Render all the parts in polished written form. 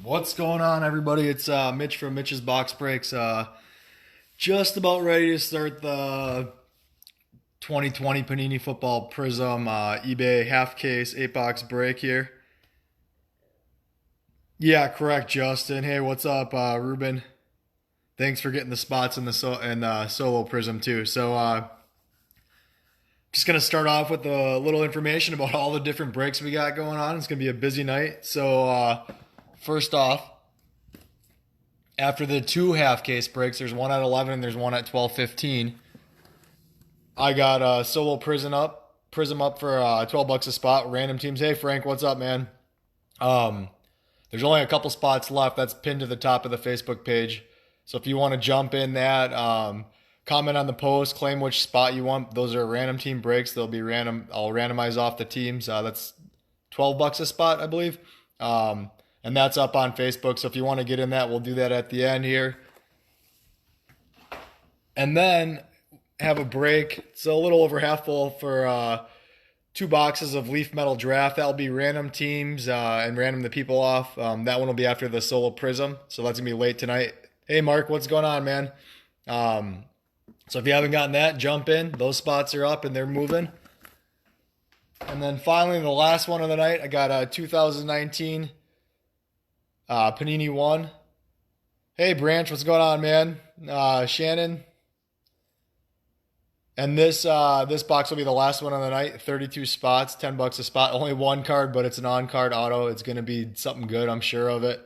What's going on, everybody? It's Mitch from Mitch's Box Breaks. Just about ready to start the 2020 Panini Football Prizm eBay half case 8 box break here. Yeah, correct, Justin. Hey, what's up, Ruben? Thanks for getting the spots in the solo Prism too. Just gonna start off with a little information about all the different breaks we got going on. It's gonna be a busy night. First off, after the two half case breaks, there's one at 11 and there's one at 12:15. I got solo Prism up for $12 a spot. Random teams. Hey Frank, what's up, man? Um, there's only a couple spots left. That's pinned to the top of the Facebook page. So if you want to jump in that, comment on the post, claim which spot you want. Those are random team breaks. They'll be random. I'll randomize off the teams. That's $12 a spot, I believe. And that's up on Facebook. So if you want to get in that, we'll do that at the end here. And then have a break. It's a little over half full for 2 boxes of Leaf Metal Draft. That'll be random teams and random the people off. That one will be after the Solo Prism. So that's going to be late tonight. Hey, Mark, what's going on, man? So if you haven't gotten that, jump in. Those spots are up and they're moving. And then finally, the last one of the night, I got a 2019 Panini 1. Hey, Branch, what's going on, man? Shannon. And this box will be the last one of the night. 32 spots, $10 a spot. Only one card, but it's an on-card auto. It's going to be something good, I'm sure of it.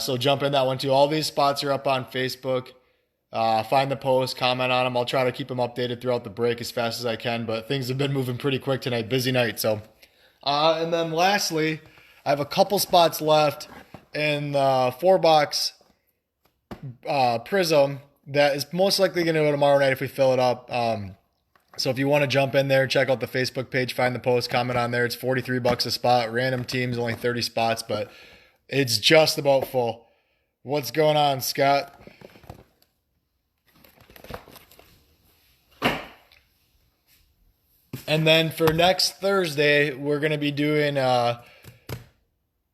So jump in that one too. All these spots are up on Facebook. Find the post, comment on them. I'll try to keep them updated throughout the break as fast as I can, but things have been moving pretty quick tonight. Busy night. And then lastly, I have a couple spots left in the 4 box Prism that is most likely going to go tomorrow night if we fill it up. So if you want to jump in there, check out the Facebook page, find the post, comment on there. It's $43 a spot. Random teams, only 30 spots, but it's just about full. What's going on, Scott? And then for next Thursday, we're going to be doing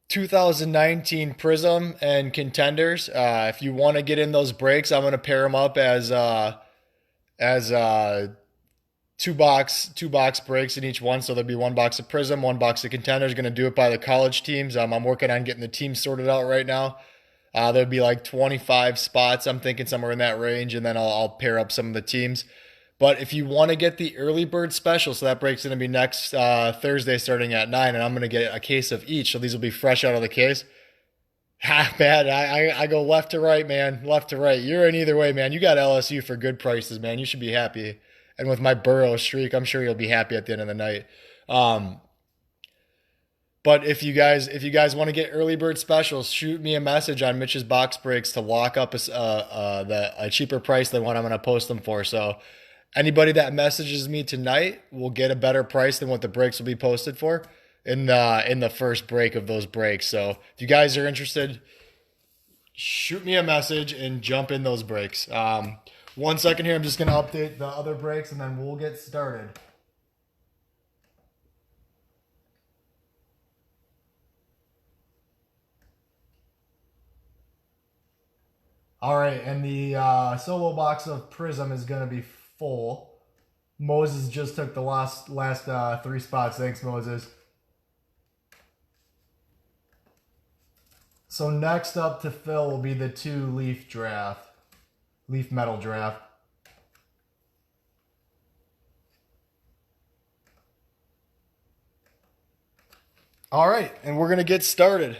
2019 Prism and Contenders. If you want to get in those breaks, I'm going to pair them up as 2 box breaks in each one. So there'll be 1 box of Prism, 1 box of Contenders. Going to do it by the college teams. I'm working on getting the teams sorted out right now. There'll be like 25 spots. I'm thinking somewhere in that range, and then I'll pair up some of the teams. But if you want to get the early bird special, so that break's going to be next Thursday starting at 9, and I'm going to get a case of each. So these will be fresh out of the case. Ha, bad. I go left to right, man. Left to right. You're in either way, man. You got LSU for good prices, man. You should be happy. And with my Burrow streak, I'm sure you'll be happy at the end of the night. But if you guys want to get early bird specials, shoot me a message on Mitch's Box Breaks to lock up a cheaper price than what I'm going to post them for. So anybody that messages me tonight will get a better price than what the breaks will be posted for in the first break of those breaks. So if you guys are interested, shoot me a message and jump in those breaks. 1 second here. I'm just going to update the other breaks and then we'll get started. All right, and the solo box of Prism is going to be full. Moses just took the last 3 spots. Thanks, Moses. So next up to fill will be the 2 Leaf Metal Draft. All right, and we're going to get started.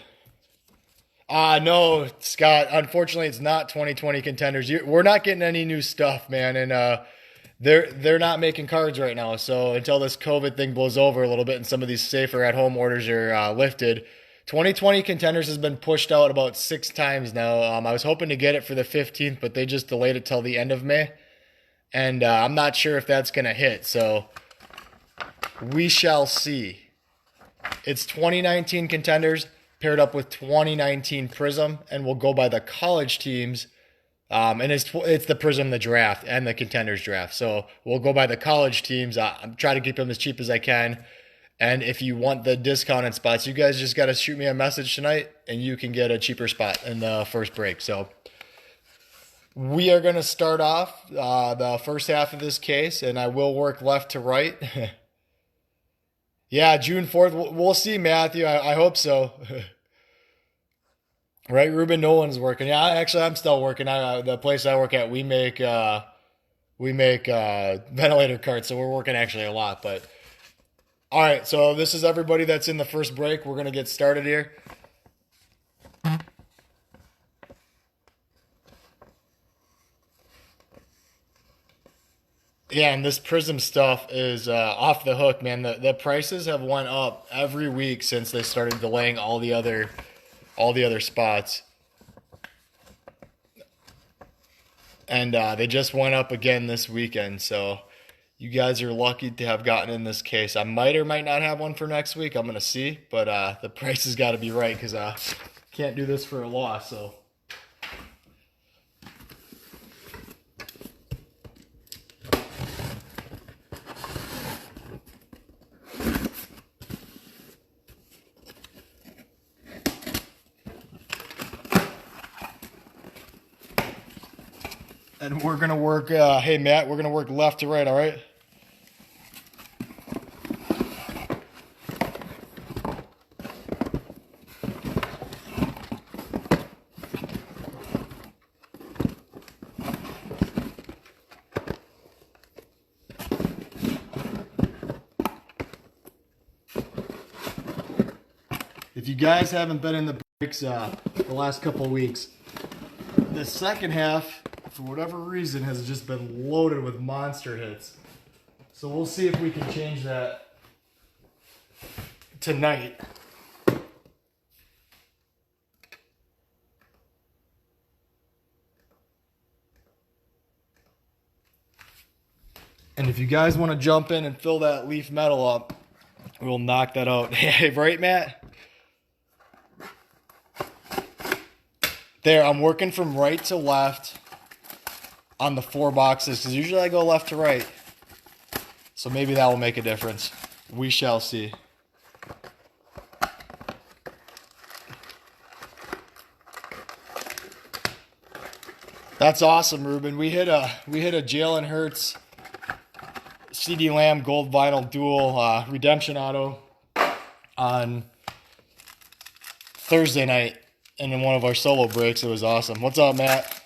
No, Scott. Unfortunately, it's not 2020 Contenders. We're not getting any new stuff, man. And they're not making cards right now. So until this COVID thing blows over a little bit and some of these safer at-home orders are lifted, 2020 Contenders has been pushed out about 6 times now. I was hoping to get it for the 15th, but they just delayed it till the end of May. And I'm not sure if that's going to hit. So we shall see. It's 2019 Contenders paired up with 2019 Prism, and we'll go by the college teams. And it's the Prism, the draft, and the Contenders draft. So we'll go by the college teams. I'm trying to keep them as cheap as I can. And if you want the discounted spots, you guys just got to shoot me a message tonight and you can get a cheaper spot in the first break. So we are going to start off the first half of this case, and I will work left to right. Yeah, June 4th. We'll see, Matthew. I hope so. Right, Ruben? No one's working. Yeah, actually, I'm still working. The place I work at, we make ventilator carts, so we're working actually a lot. But all right, so this is everybody that's in the first break. We're gonna get started here. Yeah, and this Prizm stuff is off the hook, man. The prices have went up every week since they started delaying all the other spots. And they just went up again this weekend, so you guys are lucky to have gotten in this case. I might or might not have one for next week. I'm going to see, but the price has got to be right because I can't do this for a loss, so... And we're going to work, hey Matt, we're going to work left to right, all right? If you guys haven't been in the breaks the last couple of weeks, the second half, for whatever reason, has just been loaded with monster hits. So we'll see if we can change that tonight. And if you guys want to jump in and fill that leaf metal up, we'll knock that out. Hey, right, Matt? There, I'm working from right to left on the 4 boxes, because usually I go left to right. So maybe that will make a difference. We shall see. That's awesome, Ruben. We hit a Jalen Hurts CD Lamb gold vinyl dual redemption auto on Thursday night, and in one of our solo breaks. It was awesome. What's up, Matt?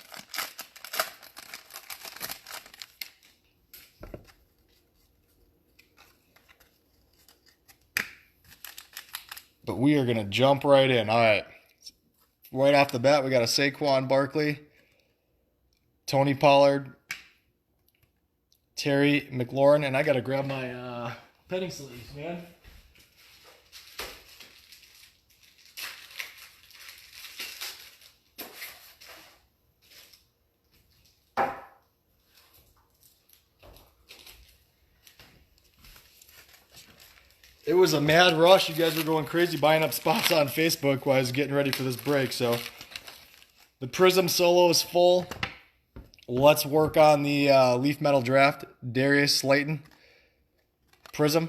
But we are going to jump right in. All right. Right off the bat, we got a Saquon Barkley, Tony Pollard, Terry McLaurin, and I got to grab my penny sleeves, man. It was a mad rush. You guys were going crazy buying up spots on Facebook while I was getting ready for this break. So the Prizm solo is full. Let's work on the leaf metal draft. Darius Slayton, Prizm.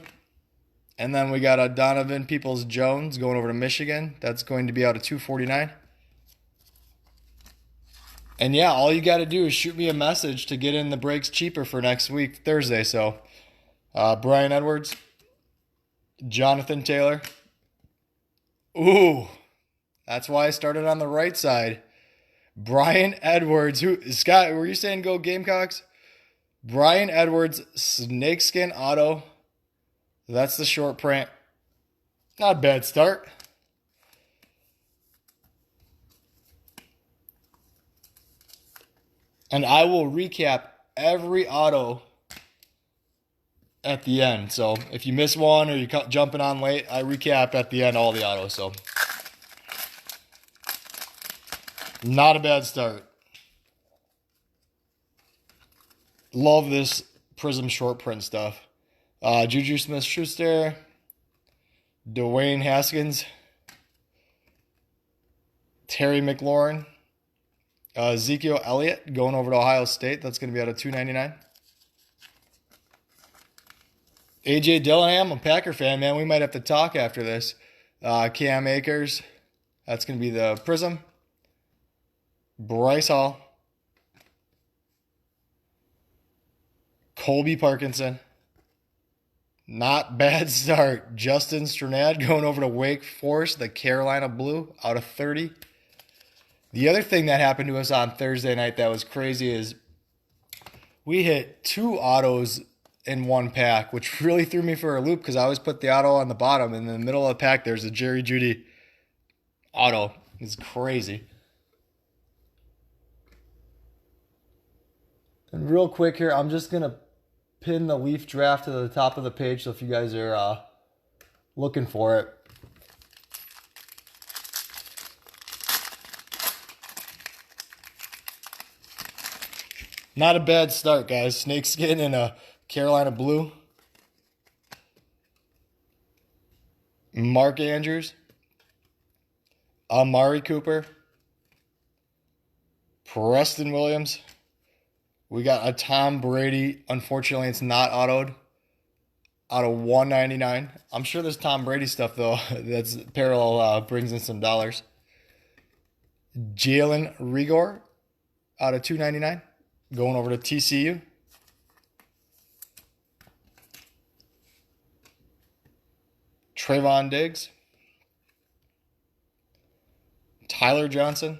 And then we got a Donovan Peoples-Jones going over to Michigan. That's going to be out of 249. And yeah, all you got to do is shoot me a message to get in the breaks cheaper for next week, Thursday. So Brian Edwards, Jonathan Taylor. Ooh, that's why I started on the right side. Brian Edwards. Scott, were you saying go Gamecocks? Brian Edwards, snakeskin auto. That's the short print. Not a bad start. And I will recap every auto at the end. So if you miss one or you're jumping on late, I recap at the end all the autos. So not a bad start. Love this Prizm short print stuff. Juju Smith-Schuster, Dwayne Haskins, Terry McLaurin, Ezekiel Elliott going over to Ohio State. That's going to be out of 299. AJ Dillingham, a Packer fan, man. We might have to talk after this. Cam Akers, that's going to be the Prizm. Bryce Hall. Colby Parkinson. Not bad start. Justin Strnad going over to Wake Forest, the Carolina Blue, out of 30. The other thing that happened to us on Thursday night that was crazy is we hit 2 autos in one pack, which really threw me for a loop because I always put the auto on the bottom. And in the middle of the pack, there's a Jerry Jeudy auto. It's crazy. And real quick here, I'm just going to pin the Leaf draft to the top of the page, so if you guys are looking for it. Not a bad start, guys. Snakeskin and a Carolina Blue. Mark Andrews. Amari Cooper. Preston Williams. We got a Tom Brady. Unfortunately, it's not autoed. Out of 199. I'm sure there's Tom Brady stuff, though. That's parallel brings in some dollars. Jalen Rigor. Out of 299. Going over to TCU. Trayvon Diggs. Tyler Johnson.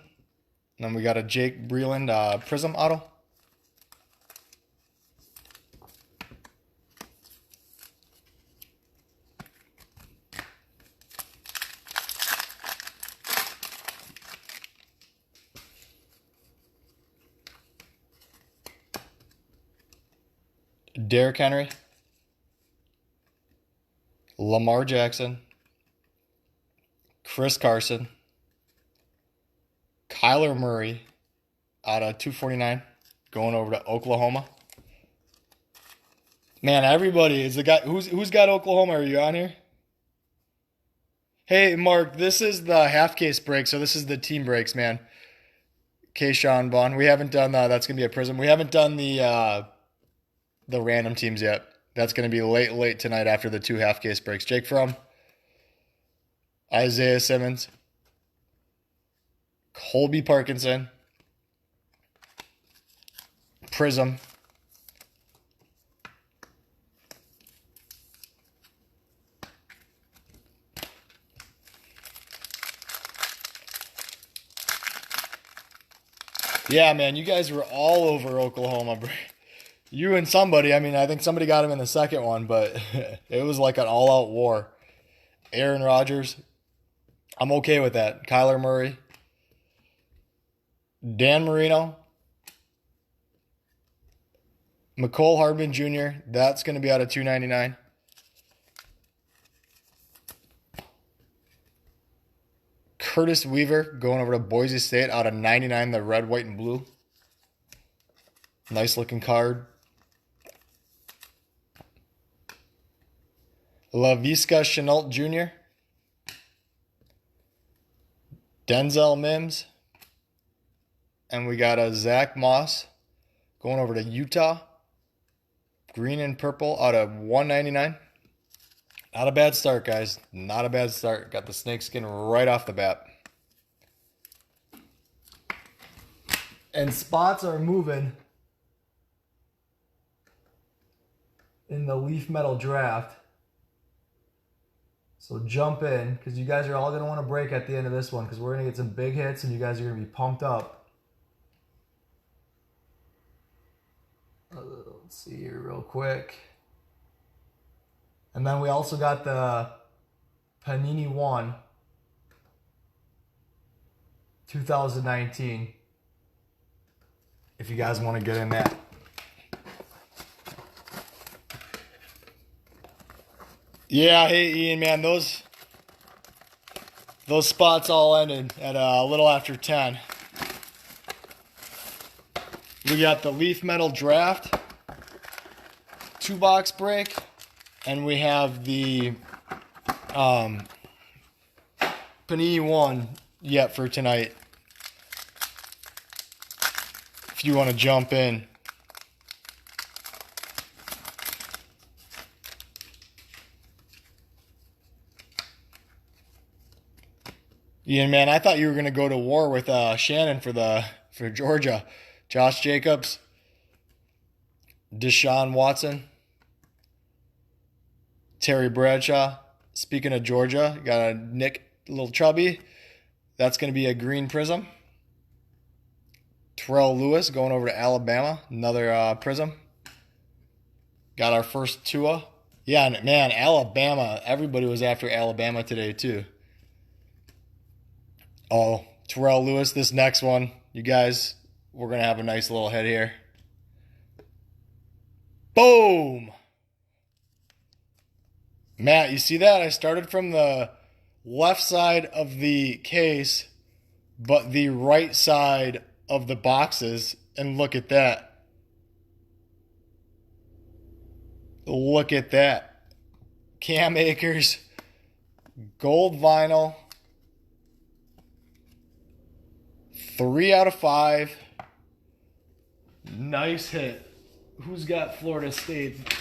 And then we got a Jake Breland Prizm auto. Derrick Henry. Lamar Jackson. Chris Carson. Kyler Murray out of 249 going over to Oklahoma. Man, everybody is the guy who's got Oklahoma. Are you on here? Hey, Mark, this is the half case break, so this is the team breaks, man. Keyshawn Vaughn. We haven't done that's gonna be a Prizm. We haven't done the random teams yet. That's gonna be late tonight after the 2 half case breaks. Jake Fromm. Isaiah Simmons. Colby Parkinson. Prizm. Yeah, man, you guys were all over Oklahoma. You and somebody. I mean, I think somebody got him in the second one, but it was like an all-out war. Aaron Rodgers. I'm okay with that. Kyler Murray. Dan Marino. McCole Hardman Jr. That's going to be out of 299. Curtis Weaver going over to Boise State out of 99, the red, white, and blue. Nice looking card. Laviska Shenault Jr. Denzel Mims. And we got a Zach Moss going over to Utah. Green and purple out of 199. Not a bad start, guys. Not a bad start. Got the snakeskin right off the bat. And spots are moving in the Leaf Metal draft. So jump in, because you guys are all going to want to break at the end of this one, because we're going to get some big hits and you guys are going to be pumped up. Let's see here real quick. And then we also got the Panini 1 2019. If you guys want to get in that. Yeah, hey Ian, man, those spots all ended at a little after 10. We got the Leaf Metal Draft 2-box break, and we have the Panini 1 yet for tonight. If you want to jump in. Yeah, man, I thought you were gonna go to war with Shannon for Georgia. Josh Jacobs, Deshaun Watson, Terry Bradshaw. Speaking of Georgia, you got a Nick Little Chubby. That's gonna be a green prism. Terrell Lewis going over to Alabama, another prism. Got our first Tua. Yeah, man, Alabama. Everybody was after Alabama today too. Oh, Terrell Lewis, this next one, you guys, we're going to have a nice little head here. Boom! Matt, you see that? I started from the left side of the case, but the right side of the boxes, and look at that. Look at that. Cam Akers, gold vinyl. 3 out of 5. Nice hit. Who's got Florida State?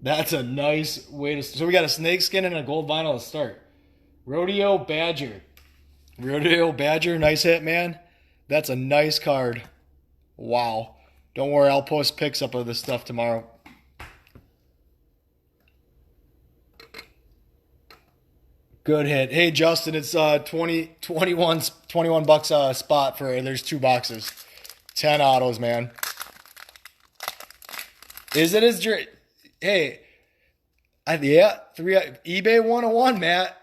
That's a nice way to... So we got a snakeskin and a gold vinyl to start. Rodeo Badger. Rodeo Badger, nice hit, man. That's a nice card. Wow. Don't worry, I'll post pics up of this stuff tomorrow. Good hit. Hey, Justin, it's 21 bucks a spot for, there's 2 boxes. 10 autos, man. Is it as hey, yeah, 3 eBay 101, Matt.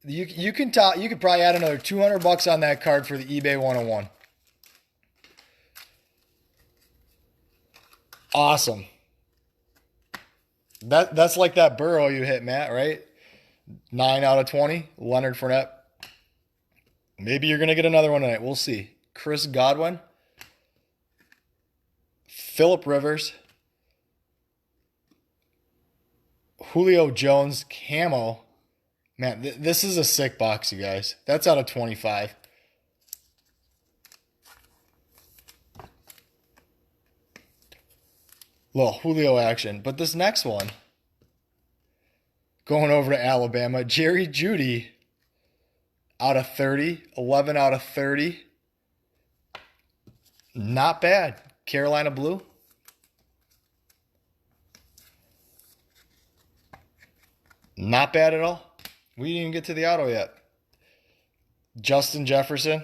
You could probably add another 200 bucks on that card for the eBay 101. Awesome. That's like that Burrow you hit, Matt, right? 9 out of 20. Leonard Fournette. Maybe you're going to get another one tonight. We'll see. Chris Godwin. Phillip Rivers. Julio Jones. Camo. Man, this is a sick box, you guys. That's out of 25. Little Julio action. But this next one, going over to Alabama, Jerry Jeudy, out of 30, 11 out of 30. Not bad. Carolina Blue. Not bad at all. We didn't even get to the auto yet. Justin Jefferson.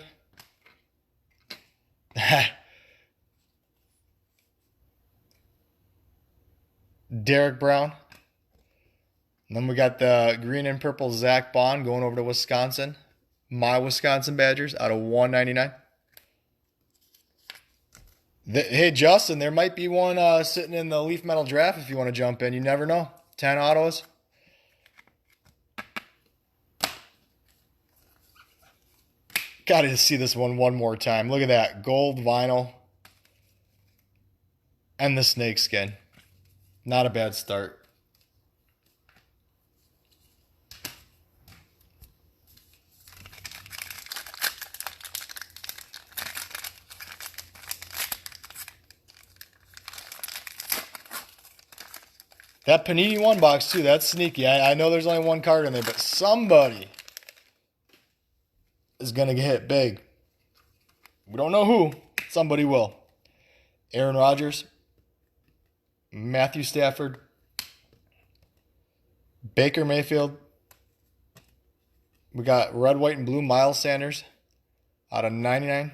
Derek Brown. And then we got the green and purple Zach Bond going over to Wisconsin. My Wisconsin Badgers out of 199. Hey, Justin, there might be one sitting in the Leaf Metal Draft if you want to jump in. You never know. 10 autos. Got to see this one more time. Look at that. Gold vinyl. And the snakeskin. Not a bad start. That Panini 1 box, too, that's sneaky. I know there's only one card in there, but somebody is going to get hit big. We don't know who. Somebody will. Aaron Rodgers. Matthew Stafford. Baker Mayfield. We got red, white, and blue Miles Sanders out of 99.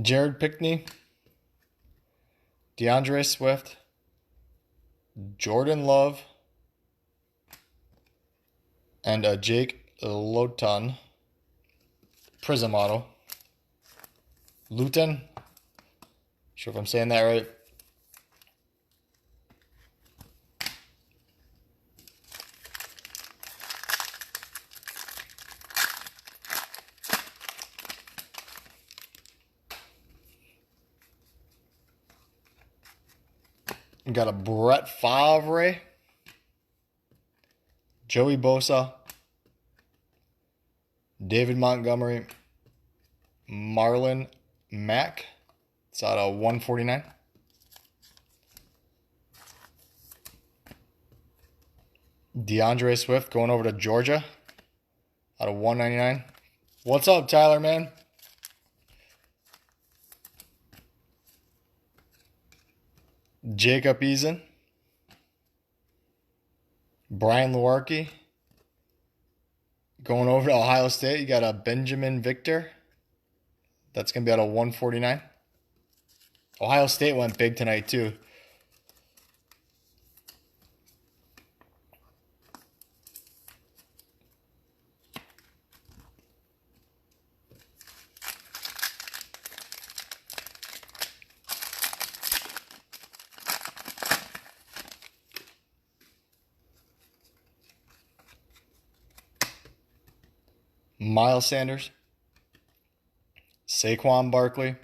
Jared Pickney. DeAndre Swift. Jordan Love. And Jake Luton. Prizm auto. Luton. Sure if I'm saying that right. We got a Brett Favre. Joey Bosa. David Montgomery. Marlon Mack. It's out of 149. DeAndre Swift going over to Georgia out of 199. What's up, Tyler, man? Jacob Eason. Brian Lewerke going over to Ohio State. You got a Benjamin Victor. That's going to be out of 149. Ohio State went big tonight, too. Miles Sanders, Saquon Barkley,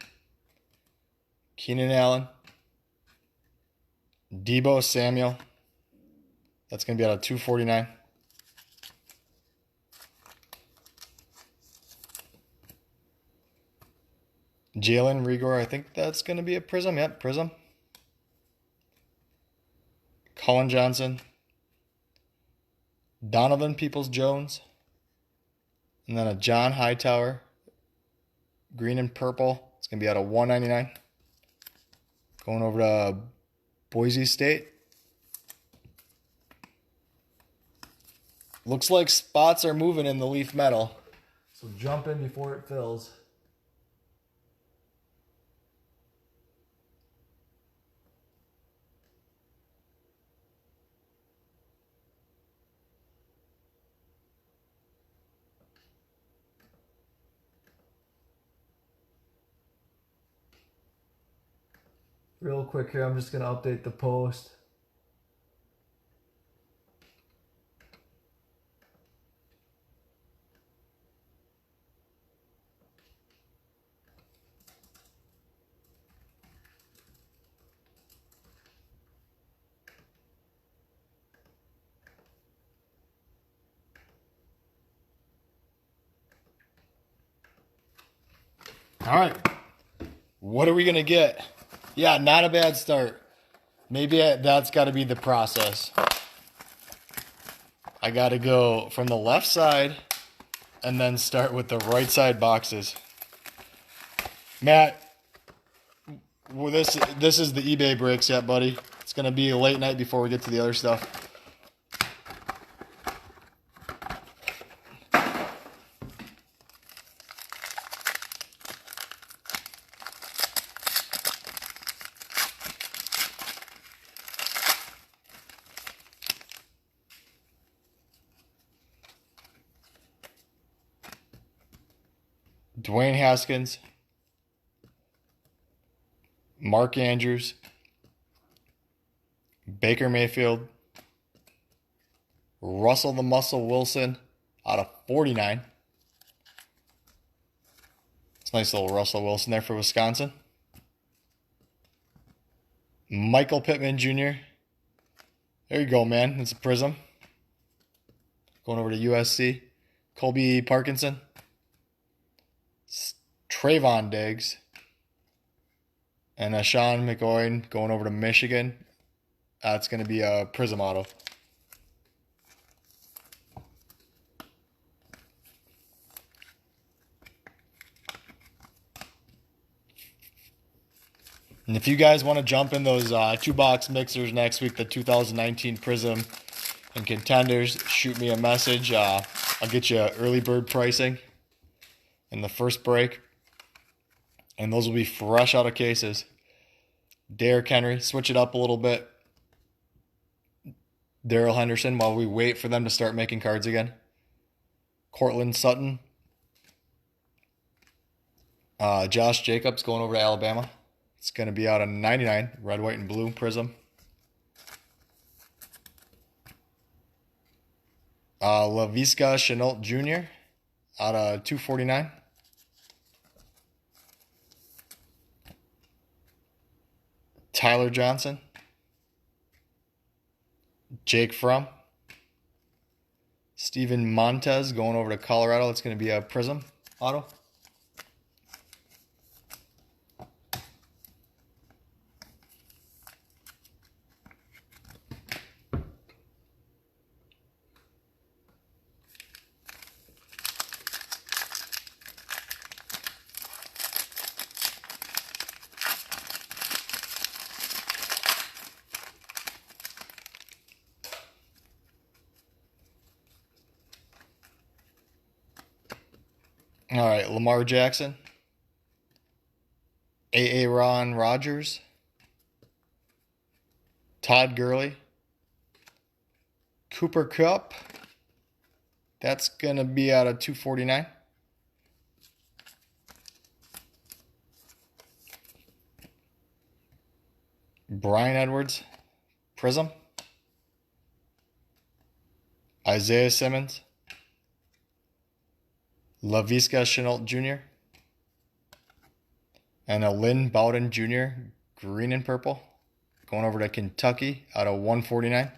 Keenan Allen, Deebo Samuel. That's going to be out of 249. Jalen Reagor, I think that's going to be a Prizm. Yep, Prizm. Colin Johnson, Donovan Peoples-Jones, and then a John Hightower, green and purple. It's going to be out of 199. Going over to Boise State. Looks like spots are moving in the leaf metal. So jump in before it fills. Real quick here, I'm just going to update the post. All right. What are we going to get? Yeah, not a bad start. Maybe that's got to be the process. I got to go from the left side and then start with the right side boxes. Matt, well, this is the eBay breaks yet, buddy. It's going to be a late night before we get to the other stuff. Dwayne Haskins, Mark Andrews, Baker Mayfield, Russell the Muscle Wilson out of 49. It's a nice little Russell Wilson there for Wisconsin. Michael Pittman Jr. There you go, man. It's a Prizm. Going over to USC. Colby Parkinson. Trayvon Diggs. And Sean McGowan going over to Michigan. That's going to be a Prizm auto. And if you guys want to jump in those 2-box mixers next week, the 2019 Prizm and Contenders, shoot me a message. I'll get you early bird pricing in the first break. And those will be fresh out of cases. Derrick Henry, switch it up a little bit. Darrell Henderson while we wait for them to start making cards again. Cortland Sutton. Josh Jacobs going over to Alabama. It's going to be out of 99, red, white, and blue Prizm. Laviska Shenault Jr. out of 249. Tyler Johnson. Jake Fromm. Steven Montez going over to Colorado. It's going to be a Prizm auto. All right, Lamar Jackson, Aaron Rodgers, Todd Gurley, Cooper Kupp. That's going to be out of 249. Brian Edwards, Prizm. Isaiah Simmons, Laviska Shenault Jr., and a Lynn Bowden Jr., green and purple. Going over to Kentucky out of 149.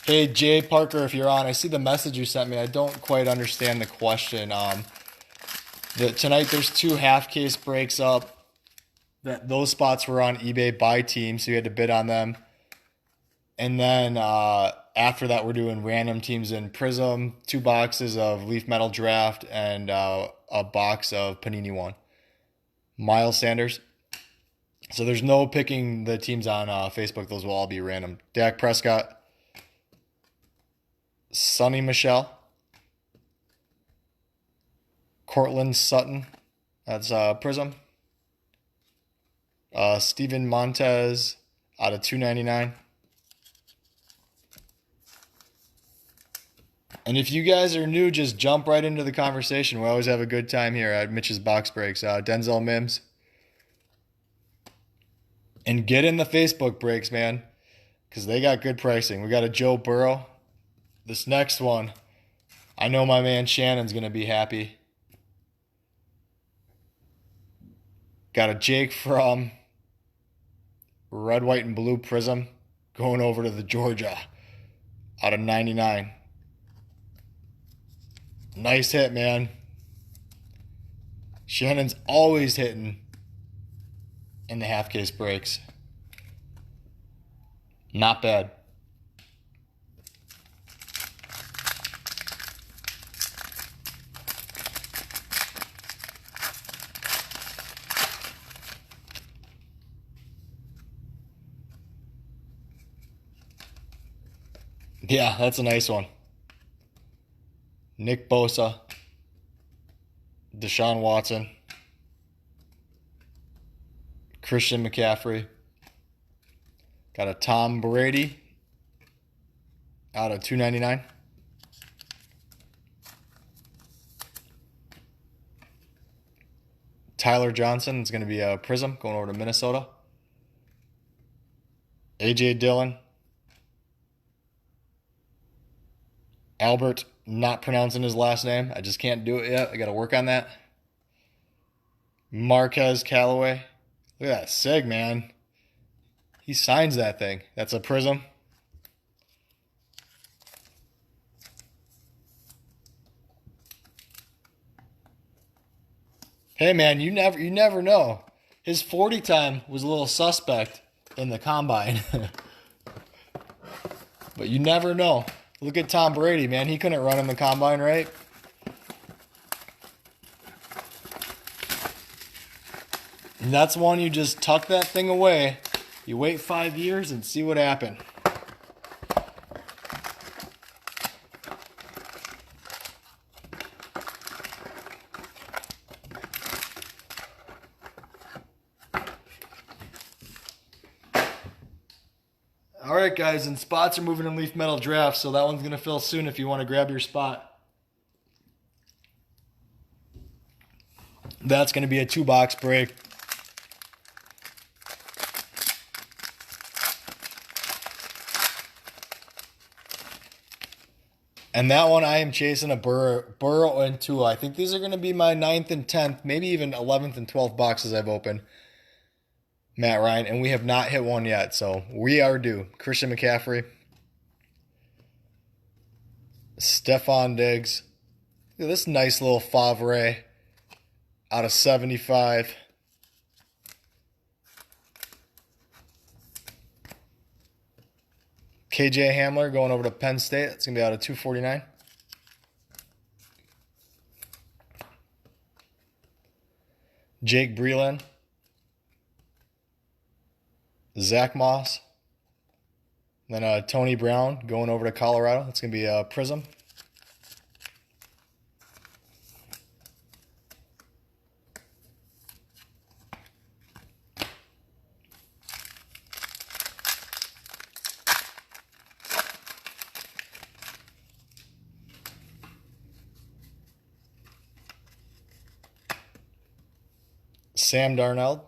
Hey, Jay Parker, if you're on, I see the message you sent me. I don't quite understand the question. Tonight there's 2 half case breaks up. Those spots were on eBay by team, so you had to bid on them. And then after that, we're doing random teams in Prizm, 2 boxes of Leaf Metal Draft, and a box of Panini One. Miles Sanders. So there's no picking the teams on Facebook. Those will all be random. Dak Prescott. Sonny Michel. Cortland Sutton. That's Prizm. Steven Montez out of 299. And if you guys are new, just jump right into the conversation. We always have a good time here at Mitch's Box Breaks. Denzel Mims. And get in the Facebook breaks, man, because they got good pricing. We got a Joe Burrow. This next one, I know my man Shannon's going to be happy. Got a Jake from Red, White, and Blue Prizm going over to the Georgia out of 99. Nice hit, man. Shannon's always hitting in the half case breaks. Not bad. Yeah, that's a nice one. Nick Bosa, Deshaun Watson, Christian McCaffrey. Got a Tom Brady out of 299. Tyler Johnson is going to be a Prizm going over to Minnesota. A.J. Dillon. Albert, not pronouncing his last name. I just can't do it yet. I got to work on that. Marquez Callaway. Look at that sig, man. He signs that thing. That's a Prizm. Hey, man, you never know. His 40 time was a little suspect in the combine. But you never know. Look at Tom Brady, man. He couldn't run in the combine, right? And that's one you just tuck that thing away. You wait 5 years and see what happened. All right, guys, and spots are moving in Leaf Metal Draft, so that one's going to fill soon if you want to grab your spot. That's going to be a 2-box break. And that one I am chasing a Burrow and Tua. I think these are going to be my 9th and 10th, maybe even 11th and 12th boxes I've opened. Matt Ryan, and we have not hit one yet, so we are due. Christian McCaffrey. Stephon Diggs. Look at this nice little Favre out of 75. KJ Hamler going over to Penn State. It's going to be out of 249. Jake Breland. Zach Moss. Then Tony Brown going over to Colorado. That's going to be a Prizm. Sam Darnold.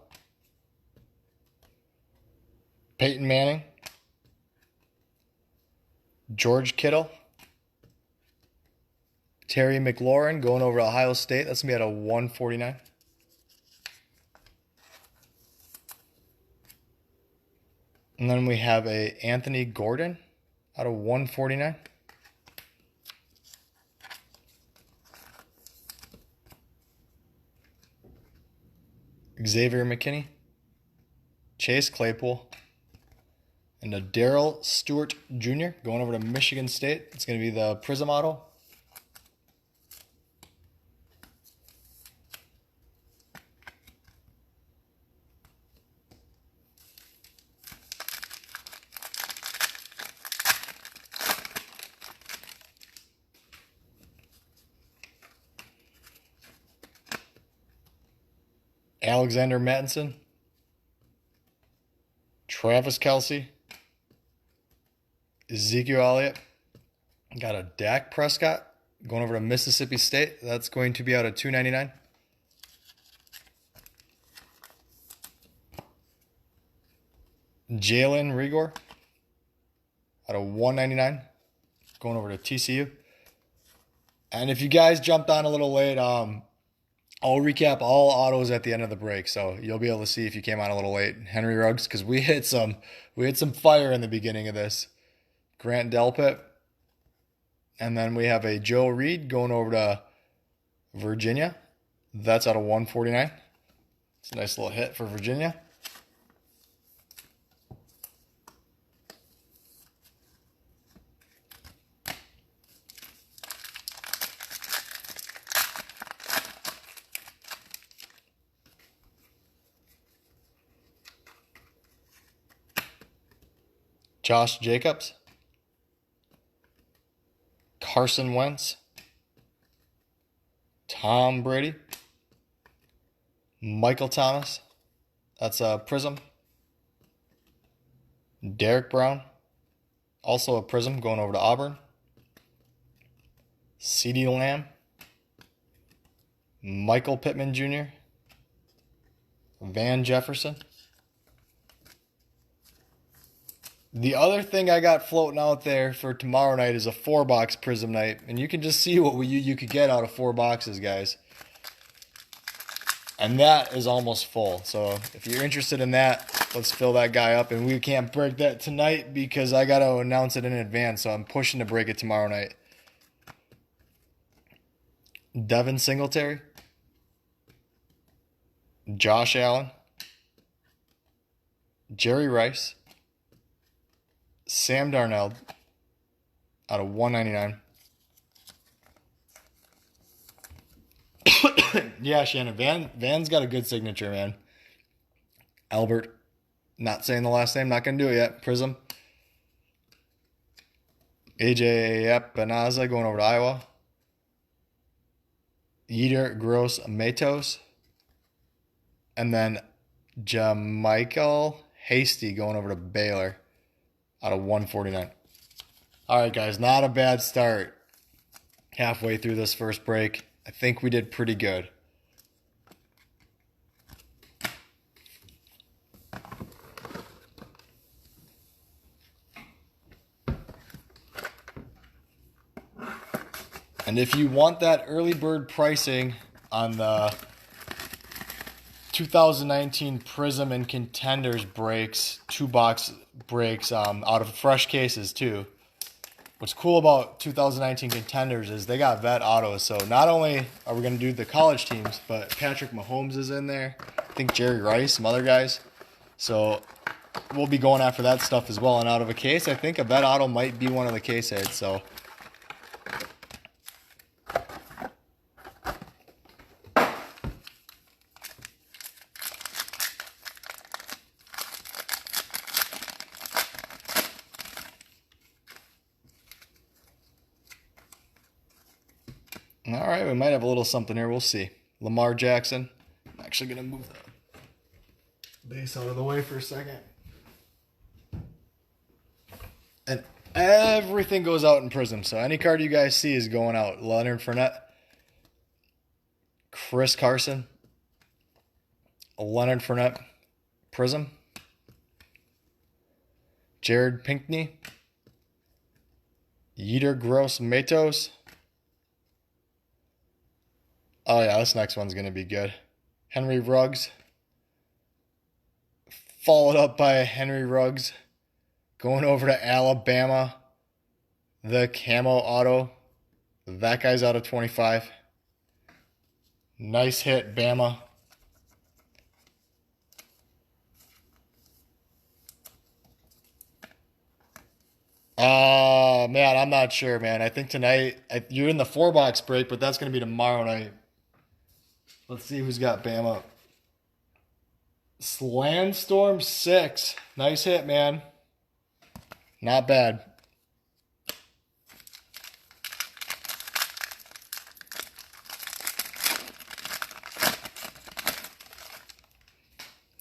Peyton Manning. George Kittle. Terry McLaurin going over to Ohio State. That's going to be at a 149. And then we have a Anthony Gordon out of 149. Xavier McKinney. Chase Claypool. And a Darrell Stewart Jr. going over to Michigan State. It's going to be the Prizm auto. Alexander Mattison. Travis Kelce. Ezekiel Elliott. Got a Dak Prescott going over to Mississippi State. That's going to be out of $2.99. Jalen Rigor out of $1.99 going over to TCU. And if you guys jumped on a little late, I'll recap all autos at the end of the break, so you'll be able to see if you came on a little late. Henry Ruggs, because we hit some fire in the beginning of this. Grant Delpit. And then we have a Joe Reed going over to Virginia. That's out of 149. It's a nice little hit for Virginia. Josh Jacobs. Carson Wentz. Tom Brady. Michael Thomas. That's a Prizm. Derek Brown. Also a Prizm going over to Auburn. CeeDee Lamb. Michael Pittman Jr. Van Jefferson. The other thing I got floating out there for tomorrow night is a 4-box Prizm night. And you can just see what you could get out of 4 boxes, guys. And that is almost full. So if you're interested in that, let's fill that guy up. And we can't break that tonight because I got to announce it in advance. So I'm pushing to break it tomorrow night. Devin Singletary. Josh Allen. Jerry Rice. Sam Darnold out of 199. Yeah, Shannon. Van's got a good signature, man. Albert. Not saying the last name. Not going to do it yet. Prizm. AJ Epinaza going over to Iowa. Yetur Gross-Matos. And then Jamichael Hasty going over to Baylor. Out of 149. All right, guys, not a bad start. Halfway through this first break, I think we did pretty good. And if you want that early bird pricing on the 2019 Prizm and Contenders breaks, 2-box breaks out of fresh cases too. What's cool about 2019 Contenders is they got vet autos. So not only are we going to do the college teams, but Patrick Mahomes is in there. I think Jerry Rice, some other guys. So we'll be going after that stuff as well. And out of a case, I think a vet auto might be one of the case hits. So All right, we might have a little something here. We'll see. Lamar Jackson. I'm actually going to move the base out of the way for a second. And everything goes out in Prizm. So any card you guys see is going out. Leonard Fournette. Chris Carson. Leonard Fournette. Prizm. Jared Pinkney. Yetur Gross-Matos. Oh, yeah, this next one's going to be good. Henry Ruggs. Followed up by Henry Ruggs. Going over to Alabama. The camo auto. That guy's out of 25. Nice hit, Bama. Man, I'm not sure, man. I think tonight, you're in the 4-box break, but that's going to be tomorrow night. Let's see who's got Bama. Slandstorm 6. Nice hit, man. Not bad.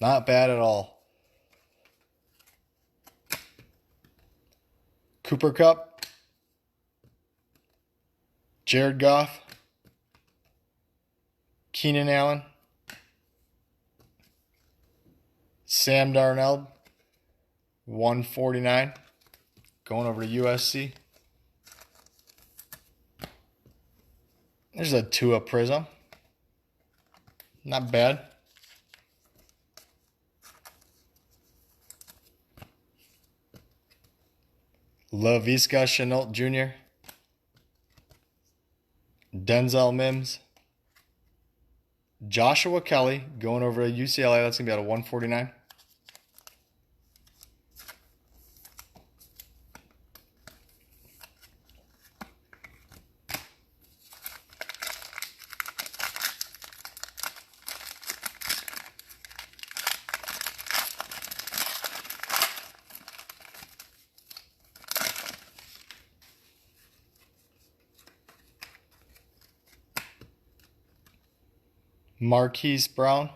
Not bad at all. Cooper Kupp. Jared Goff. Keenan Allen. Sam Darnold. 149. Going over to USC. There's a Tua Prizm. Not bad. Laviska Shenault Jr. Denzel Mims. Joshua Kelly going over to UCLA. That's going to be out of 149. Marquise Brown.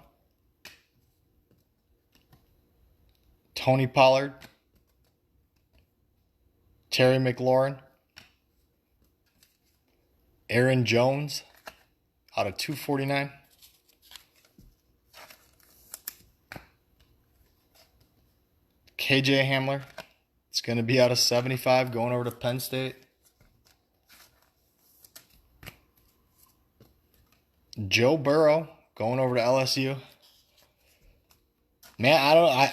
Tony Pollard. Terry McLaurin. Aaron Jones out of 249. KJ Hamler. It's going to be out of 75 going over to Penn State. Joe Burrow going over to LSU. Man,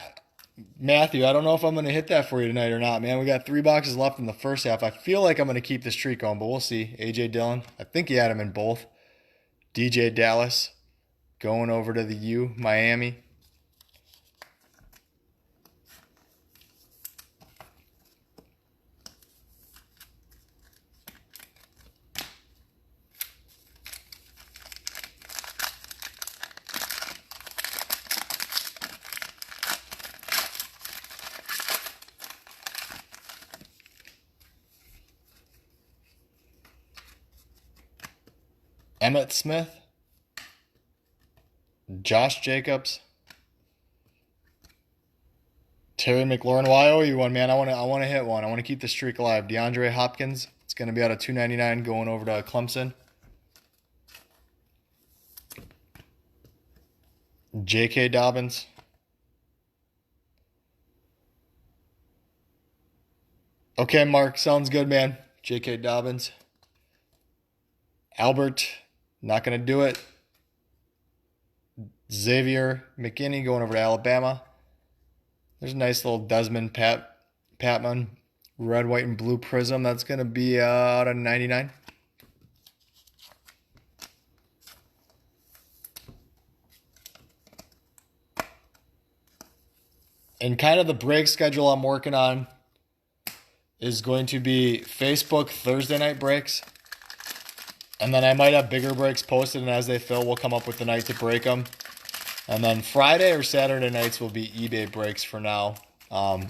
Matthew, I don't know if I'm going to hit that for you tonight or not, man. We got 3 boxes left in the first half. I feel like I'm going to keep this streak going, but we'll see. A.J. Dillon, I think he had him in both. DJ Dallas going over to the U, Miami. Emmitt Smith, Josh Jacobs, Terry McLaurin. Well, I owe you one, man. I want to hit one. I want to keep the streak alive. DeAndre Hopkins. It's going to be out of 299 going over to Clemson. J.K. Dobbins. Okay, Mark. Sounds good, man. J.K. Dobbins. Albert. Not going to do it. Xavier McKinney going over to Alabama. There's a nice little Desmond Patman. Red, white, and blue Prizm. That's going to be out of 99. And kind of the break schedule I'm working on is going to be Facebook Thursday night breaks. And then I might have bigger breaks posted, and as they fill, we'll come up with the night to break them. And then Friday or Saturday nights will be eBay breaks for now. But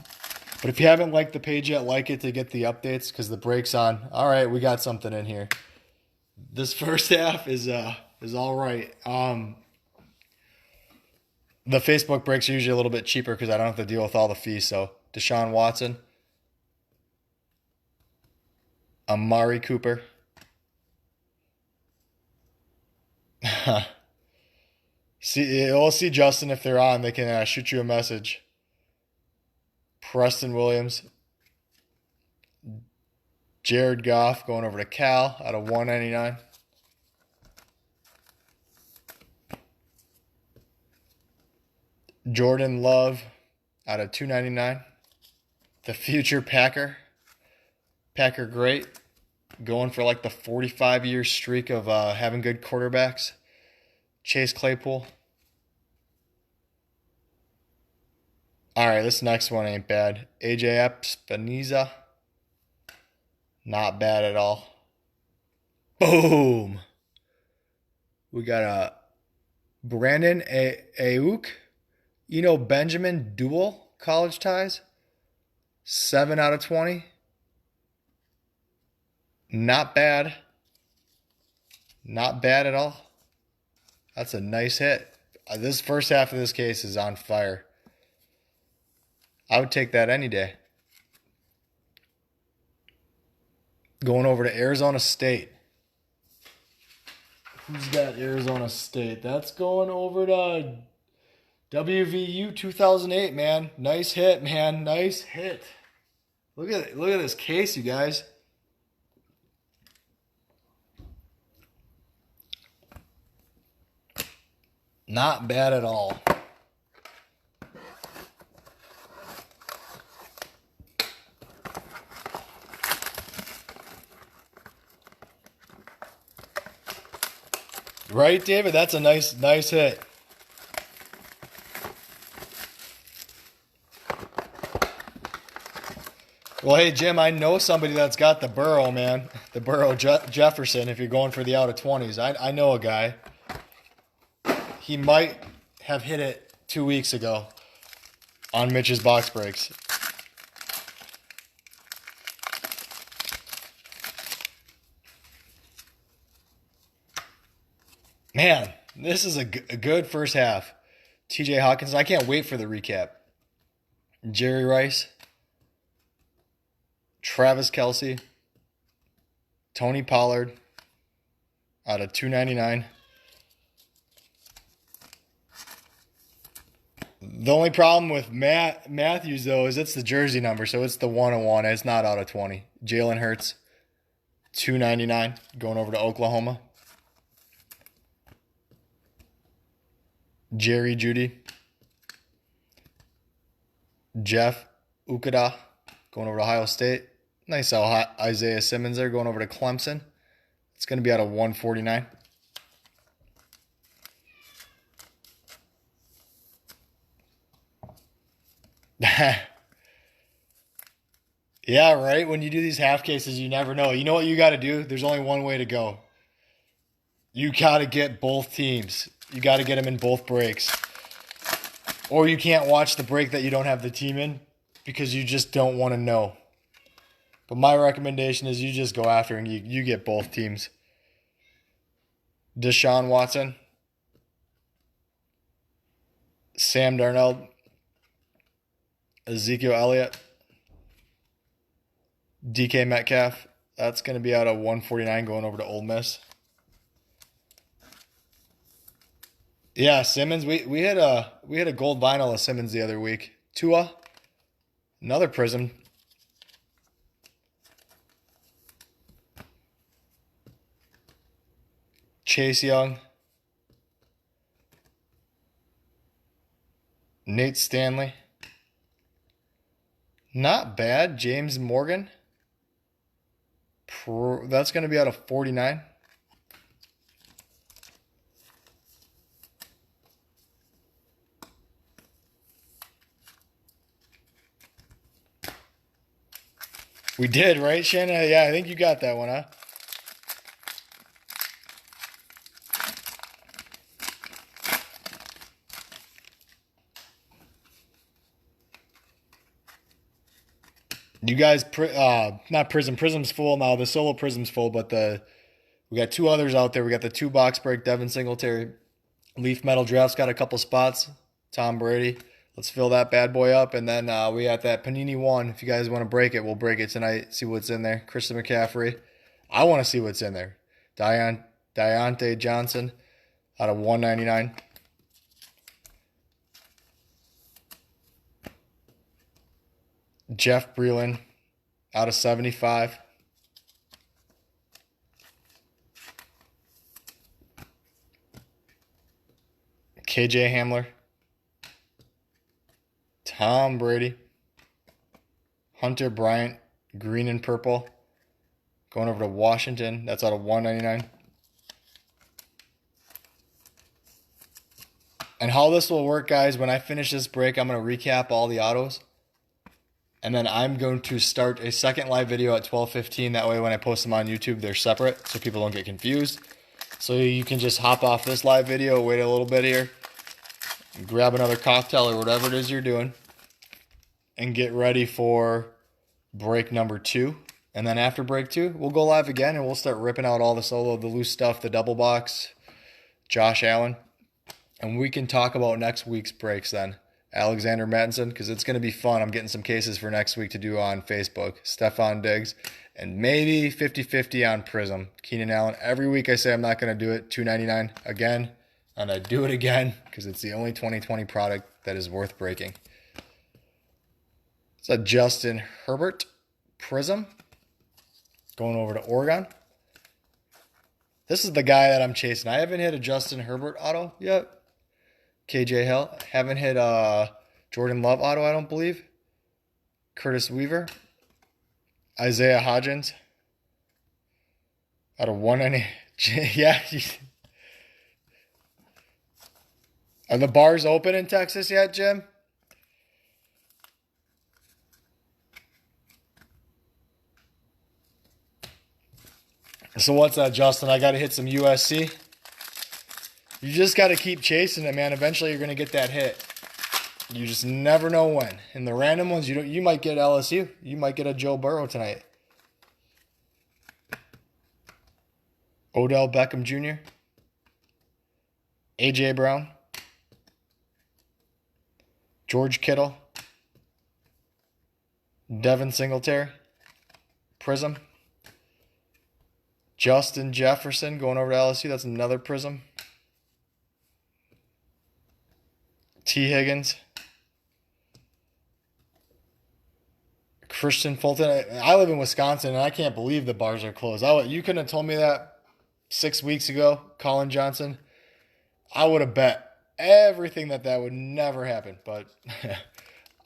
if you haven't liked the page yet, like it to get the updates because the break's on. All right, we got something in here. This first half is all right. The Facebook breaks are usually a little bit cheaper because I don't have to deal with all the fees. So Deshaun Watson, Amari Cooper, we'll see Justin if they're on. They can shoot you a message. Preston Williams, Jared Goff going over to Cal out of 199. Jordan Love out of 299. The future Packer great, going for like the 45-year streak of having good quarterbacks. Chase Claypool. All right, this next one ain't bad. AJ Epineza. Not bad at all. Boom. We got a Brandon Ayuk. Benjamin dual college ties. 7 out of 20. Not bad. Not bad at all. That's a nice hit. This first half of this case is on fire. I would take that any day. Going over to Arizona State. Who's got Arizona State? That's going over to WVU 2008, man. Nice hit, man. Nice hit. Look at this case, you guys. Not bad at all. Right, David? That's a nice hit. Well, hey, Jim, I know somebody that's got the Burrow, man. The Burrow Jefferson, if you're going for the out of 20s. I know a guy. He might have hit it 2 weeks ago on Mitch's box breaks. Man, this is a good first half. TJ Hawkins, I can't wait for the recap. Jerry Rice, Travis Kelce, Tony Pollard out of 299. The only problem with Matthews, though, is it's the jersey number, so it's the 101. It's not out of 20. Jalen Hurts, 299, going over to Oklahoma. Jerry Jeudy. Jeff Okudah, going over to Ohio State. Nice Isaiah Simmons there, going over to Clemson. It's going to be out of 149. Yeah, right? When you do these half cases, you never know. You know what you got to do? There's only one way to go. You got to get both teams. You got to get them in both breaks. Or you can't watch the break that you don't have the team in because you just don't want to know. But my recommendation is you just go after and you get both teams. Deshaun Watson, Sam Darnold, Ezekiel Elliott, DK Metcalf. That's going to be out of 149 going over to Ole Miss. Yeah, Simmons. We had a gold vinyl of Simmons the other week. Tua, another Prizm. Chase Young, Nate Stanley. Not bad. James Morgan. That's going to be out of 49. We did, right, Shannon? Yeah, I think you got that one, huh? You guys, not Prizm's full now. The solo Prizm's full, but We got two others out there. We got the 2-box break, Devin Singletary. Leaf Metal Draft's got a couple spots. Tom Brady. Let's fill that bad boy up. And then we got that Panini 1. If you guys want to break it, we'll break it tonight. See what's in there. Christian McCaffrey. I want to see what's in there. Deontay Johnson out of 199. Jeff Breland out of 75. KJ Hamler. Tom Brady. Hunter Bryant, green and purple. Going over to Washington. That's out of 199. And how this will work, guys, when I finish this break, I'm going to recap all the autos. And then I'm going to start a second live video at 12:15. That way when I post them on YouTube, they're separate so people don't get confused. So you can just hop off this live video, wait a little bit here, grab another cocktail or whatever it is you're doing, and get ready for break number 2. And then after break 2, we'll go live again and we'll start ripping out all the solo, the loose stuff, the double box, Josh Allen. And we can talk about next week's breaks then. Alexander Mattinson, because it's going to be fun. I'm getting some cases for next week to do on Facebook. Stephon Diggs, and maybe 50-50 on Prizm. Keenan Allen. Every week I say I'm not going to do it. $2.99 again. And I do it again because it's the only 2020 product that is worth breaking. It's a Justin Herbert Prizm. Going over to Oregon. This is the guy that I'm chasing. I haven't hit a Justin Herbert auto yet. KJ Hill. Haven't hit Jordan Love auto, I don't believe. Curtis Weaver. Isaiah Hodgins. Out of 190. Yeah. Are the bars open in Texas yet, Jim? So what's that, Justin? I got to hit some USC. You just got to keep chasing it, man. Eventually, you're going to get that hit. You just never know when. In the random ones, you might get LSU. You might get a Joe Burrow tonight. Odell Beckham Jr. A.J. Brown. George Kittle. Devin Singletary. Prizm. Justin Jefferson going over to LSU. That's another Prizm. T. Higgins. Christian Fulton. I live in Wisconsin, and I can't believe the bars are closed. You couldn't have told me that 6 weeks ago, Colin Johnson. I would have bet everything that would never happen, but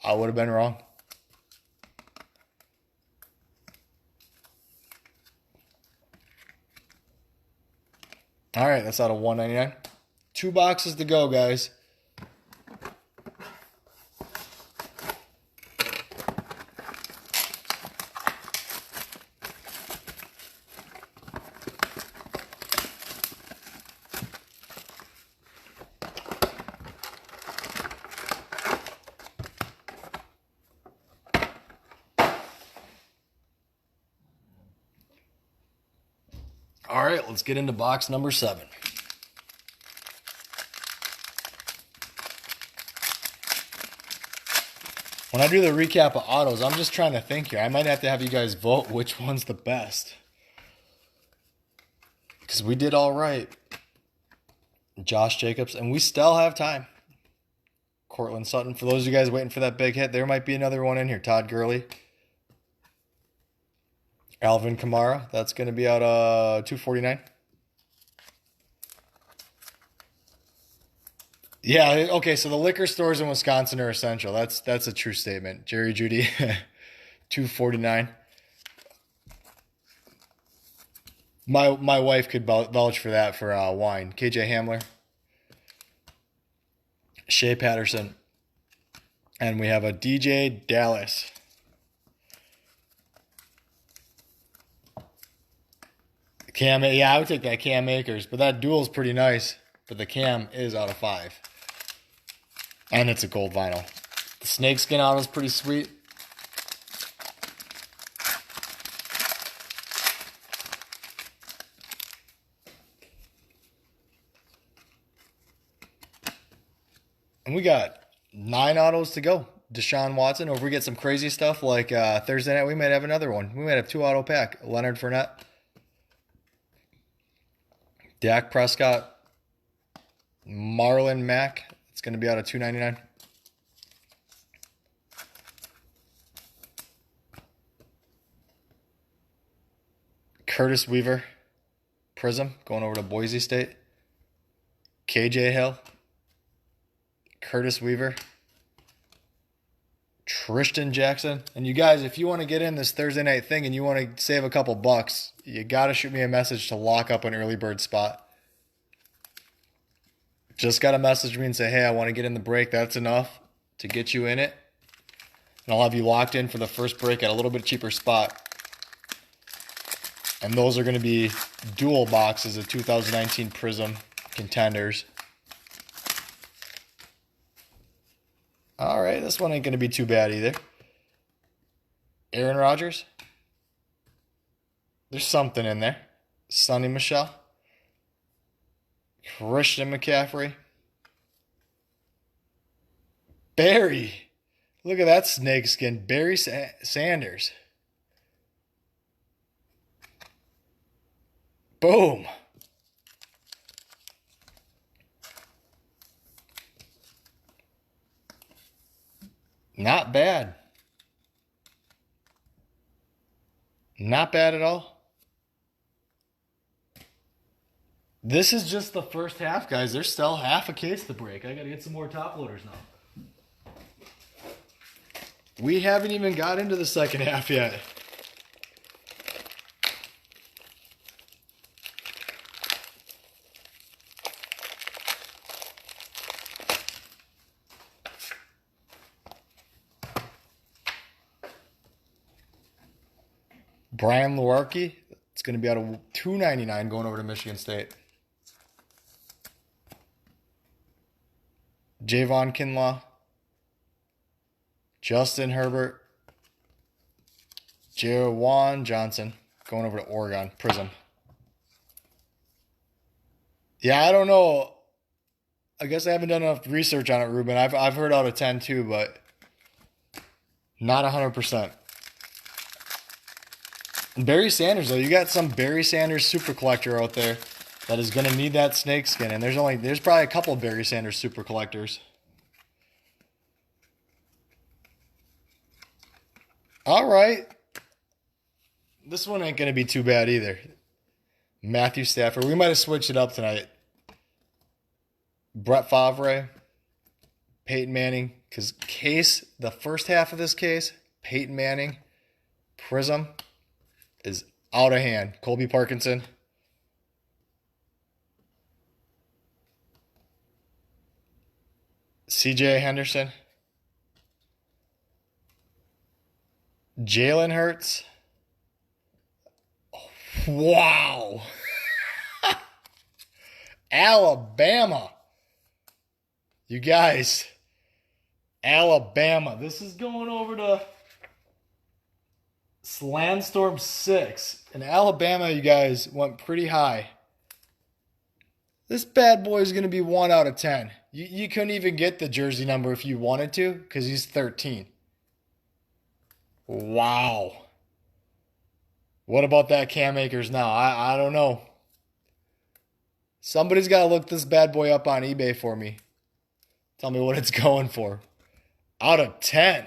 I would have been wrong. All right, that's out of 199. 2 boxes to go, guys. All right, let's get into box number 7. When I do the recap of autos, I'm just trying to think here. I might have to have you guys vote which one's the best. Because we did all right. Josh Jacobs, and we still have time. Cortland Sutton. For those of you guys waiting for that big hit, there might be another one in here. Todd Gurley. Alvin Kamara. That's going to be out $2.49. Yeah, okay, so the liquor stores in Wisconsin are essential. That's a true statement. Jerry Jeudy, $2.49. My wife could vouch for that for wine. KJ Hamler, Shea Patterson, and we have a DJ Dallas. Cam, yeah, I would take that Cam Akers, but that duel's pretty nice. But the Cam is out of 5. And it's a gold vinyl. The snakeskin auto is pretty sweet. And we got 9 autos to go. Deshaun Watson, or if we get some crazy stuff like Thursday night, we might have another one. We might have 2 auto pack. Leonard Fournette. Dak Prescott. Marlon Mack. It's going to be out of $2.99. Curtis Weaver. Prizm. Going over to Boise State. KJ Hill. Curtis Weaver. Tristan Jackson. And you guys, if you want to get in this Thursday night thing and you want to save a couple bucks, you got to shoot me a message to lock up an early bird spot. Just got to message me and say, hey, I want to get in the break. That's enough to get you in it. And I'll have you locked in for the first break at a little bit cheaper spot. And those are going to be dual boxes of 2019 Prizm contenders. All right, this one ain't going to be too bad either. Aaron Rodgers. There's something in there. Sonny Michel. Christian McCaffrey. Barry. Look at that snakeskin. Barry Sanders. Boom. Not bad. Not bad at all. This is just the first half, guys. There's still half a case to break. I got to get some more top loaders now. We haven't even got into the second half yet. Brian Lewerke, it's going to be out of $2.99 going over to Michigan State. Javon Kinlaw. Justin Herbert. Jawan Johnson going over to Oregon. Prizm. Yeah, I don't know. I guess I haven't done enough research on it, Ruben. I've heard out of 10 too, but not 100%. Barry Sanders, though, you got some Barry Sanders super collector out there that is going to need that snakeskin, and there's probably a couple of Barry Sanders super collectors. All right, this one ain't going to be too bad either. Matthew Stafford, we might have switched it up tonight. Brett Favre, Peyton Manning, because the first half of this case, Peyton Manning, Prizm, is out of hand. Colby Parkinson. CJ Henderson. Jalen Hurts. Oh, wow. Alabama. You guys. Alabama. This is going over to Slandstorm 6. In Alabama, you guys went pretty high. This bad boy is going to be 1 out of 10. You couldn't even get the jersey number if you wanted to because he's 13. Wow. What about that Cam Akers now? I don't know. Somebody's got to look this bad boy up on eBay for me. Tell me what it's going for. Out of 10.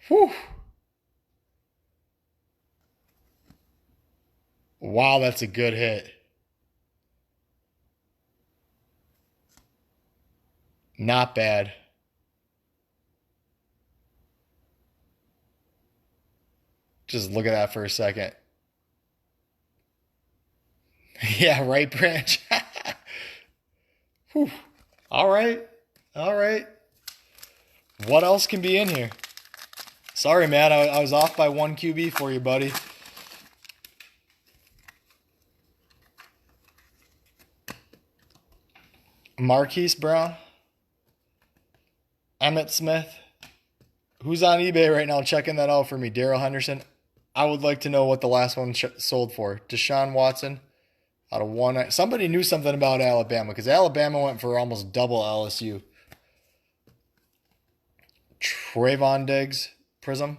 Whew. Wow, that's a good hit. Not bad. Just look at that for a second. Yeah, right branch. Whew. All right. All right. What else can be in here? Sorry, man. I was off by 1 QB for you, buddy. Marquise Brown. Emmitt Smith. Who's on eBay right now checking that out for me? Darrell Henderson. I would like to know what the last one sold for. Deshaun Watson. out of one. Somebody knew something about Alabama because Alabama went for almost double LSU. Trayvon Diggs, Prizm.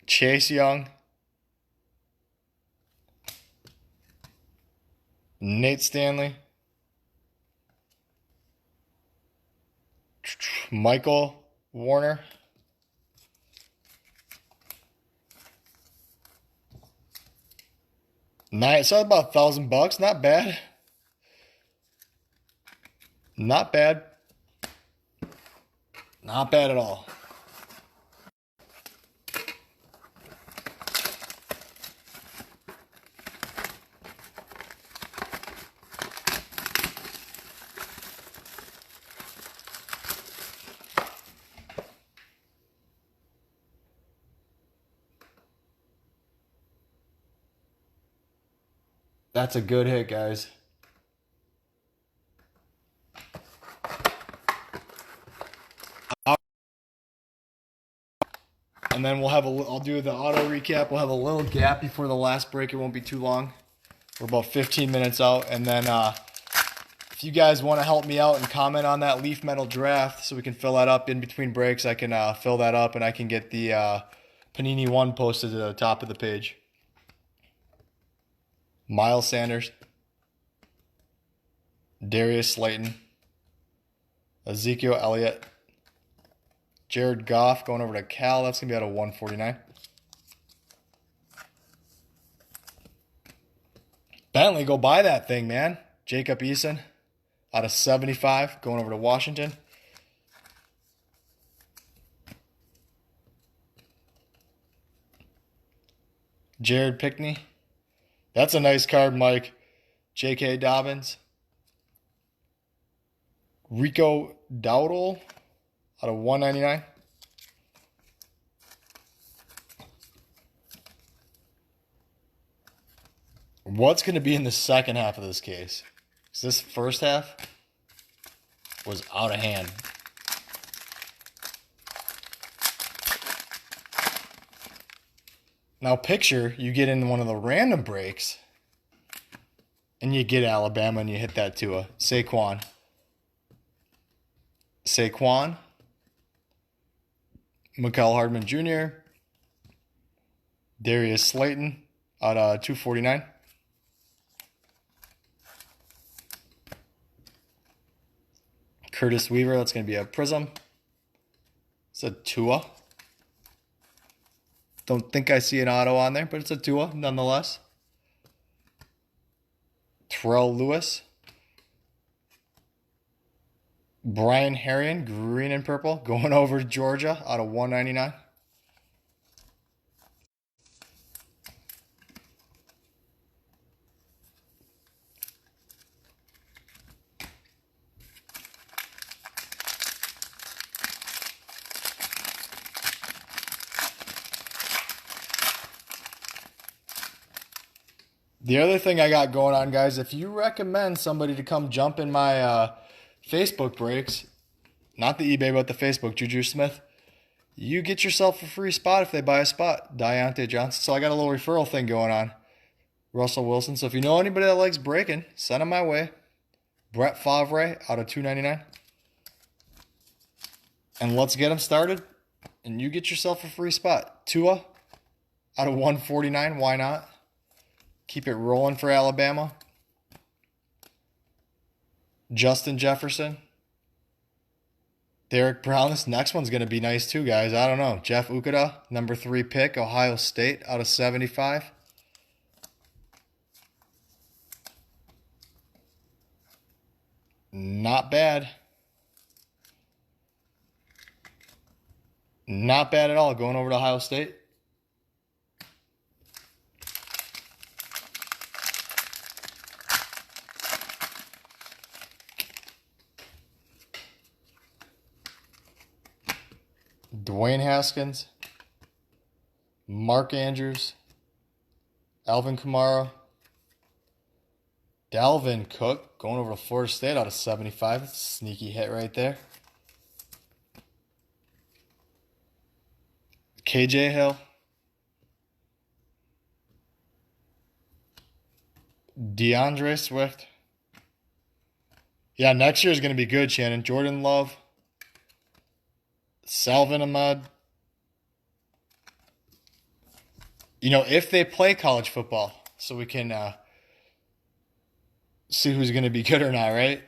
Chase Young. Nate Stanley. Michael Warner. Nice. So about $1,000. Not bad. Not bad. Not bad at all. That's a good hit, guys. And then I'll do the auto recap. We'll have a little gap before the last break. It won't be too long. We're about 15 minutes out. And then if you guys want to help me out and comment on that Leaf Metal draft so we can fill that up in between breaks, I can fill that up and I can get the Panini 1 posted to the top of the page. Miles Sanders. Darius Slayton. Ezekiel Elliott. Jared Goff going over to Cal. That's going to be out of 149. Bentley, go buy that thing, man. Jacob Eason out of 75 going over to Washington. Jared Pickney. That's a nice card, Mike. J.K. Dobbins. Rico Dowdle out of 199. What's going to be in the second half of this case? Because this first half was out of hand. Now picture you get in one of the random breaks and you get Alabama and you hit that to a Saquon. Mikael Hardman Jr., Darius Slayton out of 249. Curtis Weaver, that's going to be a Prizm. It's a Tua. Don't think I see an auto on there, but it's a Tua nonetheless. Terrell Lewis. Brian Herrien, green and purple, going over to Georgia out of 199. The other thing I got going on, guys, if you recommend somebody to come jump in my Facebook breaks, not the eBay, but the Facebook, Juju Smith, you get yourself a free spot if they buy a spot. Deontay Johnson. So I got a little referral thing going on. Russell Wilson. So if you know anybody that likes breaking, send them my way. Brett Favre out of 299. And let's get them started. And you get yourself a free spot. Tua out of 149. Why not? Keep it rolling for Alabama. Justin Jefferson. Derek Brown. This next one's going to be nice too, guys. I don't know. Jeff Okudah, number 3 pick, Ohio State, out of 75. Not bad. Not bad at all. Going over to Ohio State. Dwayne Haskins, Mark Andrews, Alvin Kamara, Dalvin Cook going over to Florida State out of 75. That's a sneaky hit right there. KJ Hill. DeAndre Swift. Yeah, next year is going to be good, Shannon. Jordan Love. Salvin Ahmed. If they play college football, so we can see who's going to be good or not, right?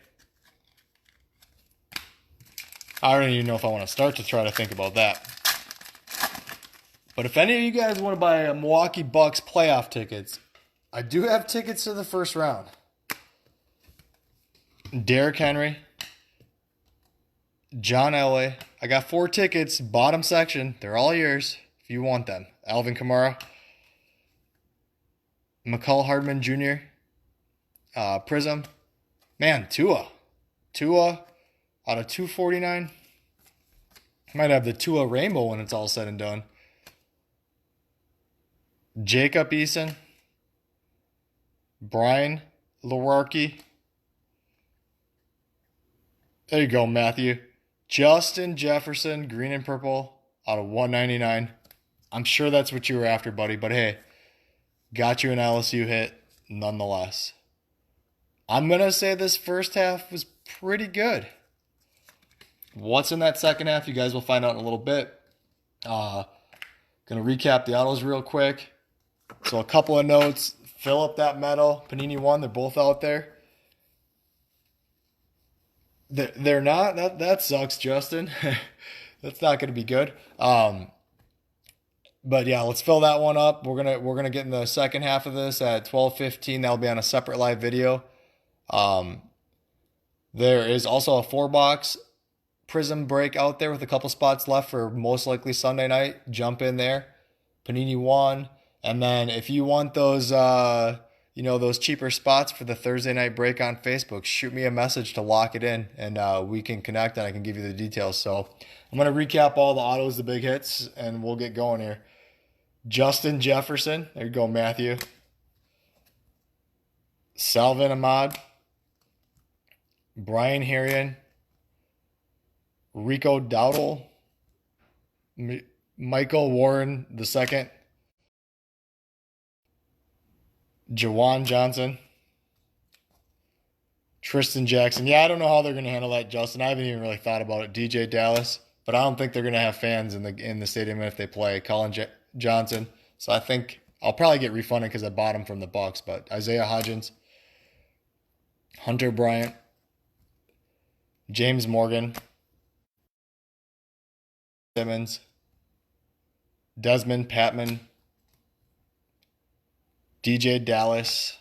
I don't even know if I want to start to try to think about that. But if any of you guys want to buy a Milwaukee Bucks playoff tickets, I do have tickets to the first round. Derrick Henry, John Elway. I got 4 tickets, bottom section. They're all yours if you want them. Alvin Kamara, McCall Hardman Jr., Prizm. Man, Tua out of 249. Might have the Tua Rainbow when it's all said and done. Jacob Eason, Brian Lewerke. There you go, Matthew. Justin Jefferson, green and purple, out of 199. I'm sure that's what you were after, buddy. But hey, got you an LSU hit nonetheless. I'm going to say this first half was pretty good. What's in that second half, you guys will find out in a little bit. Going to recap the autos real quick. So a couple of notes. Fill up that medal. Panini 1, they're both out there. They're not. That sucks, Justin. That's not going to be good. But yeah, let's fill that one up. We're gonna get in the second half of this at 12:15. That'll be on a separate live video. There is also a 4-box Prizm break out there with a couple spots left for most likely Sunday night. Jump in there. Panini 1. And then if you want those those cheaper spots for the Thursday night break on Facebook, shoot me a message to lock it in, and we can connect and I can give you the details. So I'm going to recap all the autos, the big hits, and we'll get going here. Justin Jefferson. There you go, Matthew. Salvin Ahmed. Brian Herrion. Rico Dowdle. Michael Warren II. Jawan Johnson. Tristan Jackson. Yeah, I don't know how they're going to handle that, Justin. I haven't even really thought about it. DJ Dallas. But I don't think they're going to have fans in the stadium if they play. Colin Johnson. So I think I'll probably get refunded because I bought him from the Bucks. But Isaiah Hodgins. Hunter Bryant. James Morgan. Simmons. Desmond Patman. DJ Dallas,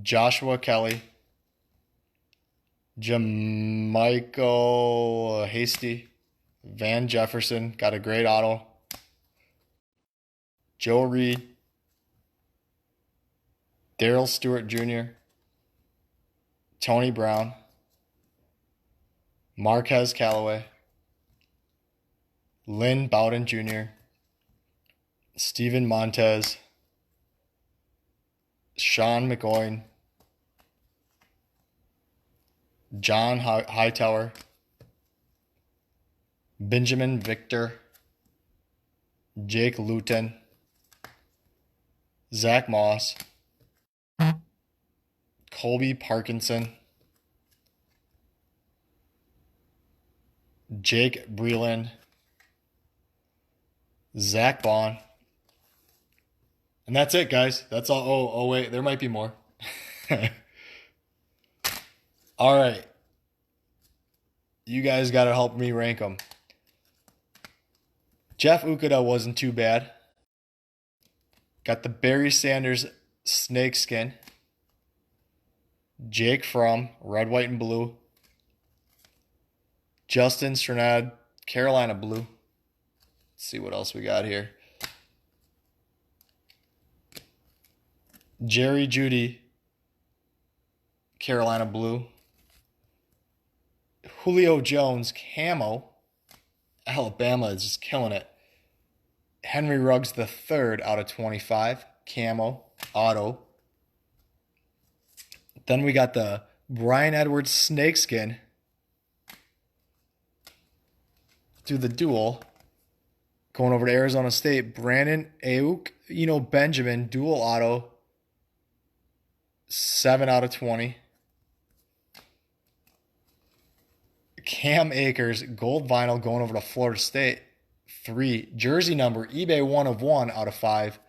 Joshua Kelly, Jamichael Hasty, Van Jefferson, got a great auto, Joe Reed, Darryl Stewart Jr., Tony Brown, Marquez Callaway, Lynn Bowden Jr., Steven Montez, Sean McGowan, John Hightower, Benjamin Victor, Jake Luton, Zach Moss, Colby Parkinson, Jake Breland, Zach Bond. And that's it, guys. That's all. Oh, wait. There might be more. All right. You guys got to help me rank them. Jeff Okuda wasn't too bad. Got the Barry Sanders snakeskin. Jake Fromm, red, white, and blue. Justin Strnad, Carolina blue. Let's see what else we got here. Jerry Jeudy, Carolina blue. Julio Jones, camo. Alabama is just killing it. Henry Ruggs III out of 25, camo, auto. Then we got the Brian Edwards snakeskin through the duel. Going over to Arizona State, Brandon Ayuk, Benjamin, dual auto. 7 out of 20. Cam Akers, gold vinyl going over to Florida State. 3. Jersey number, eBay 1 of 1 out of 5.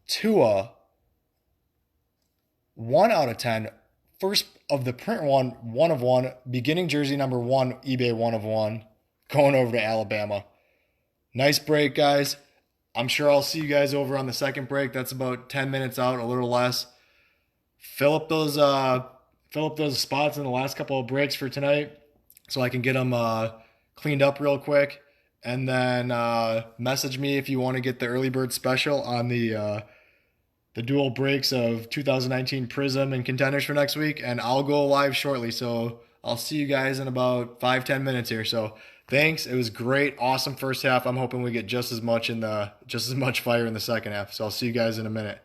Tua, 1 out of 10. First of the print 1 of 1. Beginning jersey number 1, eBay 1 of 1. Going over to Alabama. Nice break, guys. I'm sure I'll see you guys over on the second break. That's about 10 minutes out, a little less. Fill up those spots in the last couple of breaks for tonight so I can get them cleaned up real quick. And then message me if you want to get the early bird special on the dual breaks of 2019 Prizm and contenders for next week. And I'll go live shortly. So I'll see you guys in about 5-10 minutes here. So thanks. It was great. Awesome first half. I'm hoping we get just as much fire in the second half. So I'll see you guys in a minute.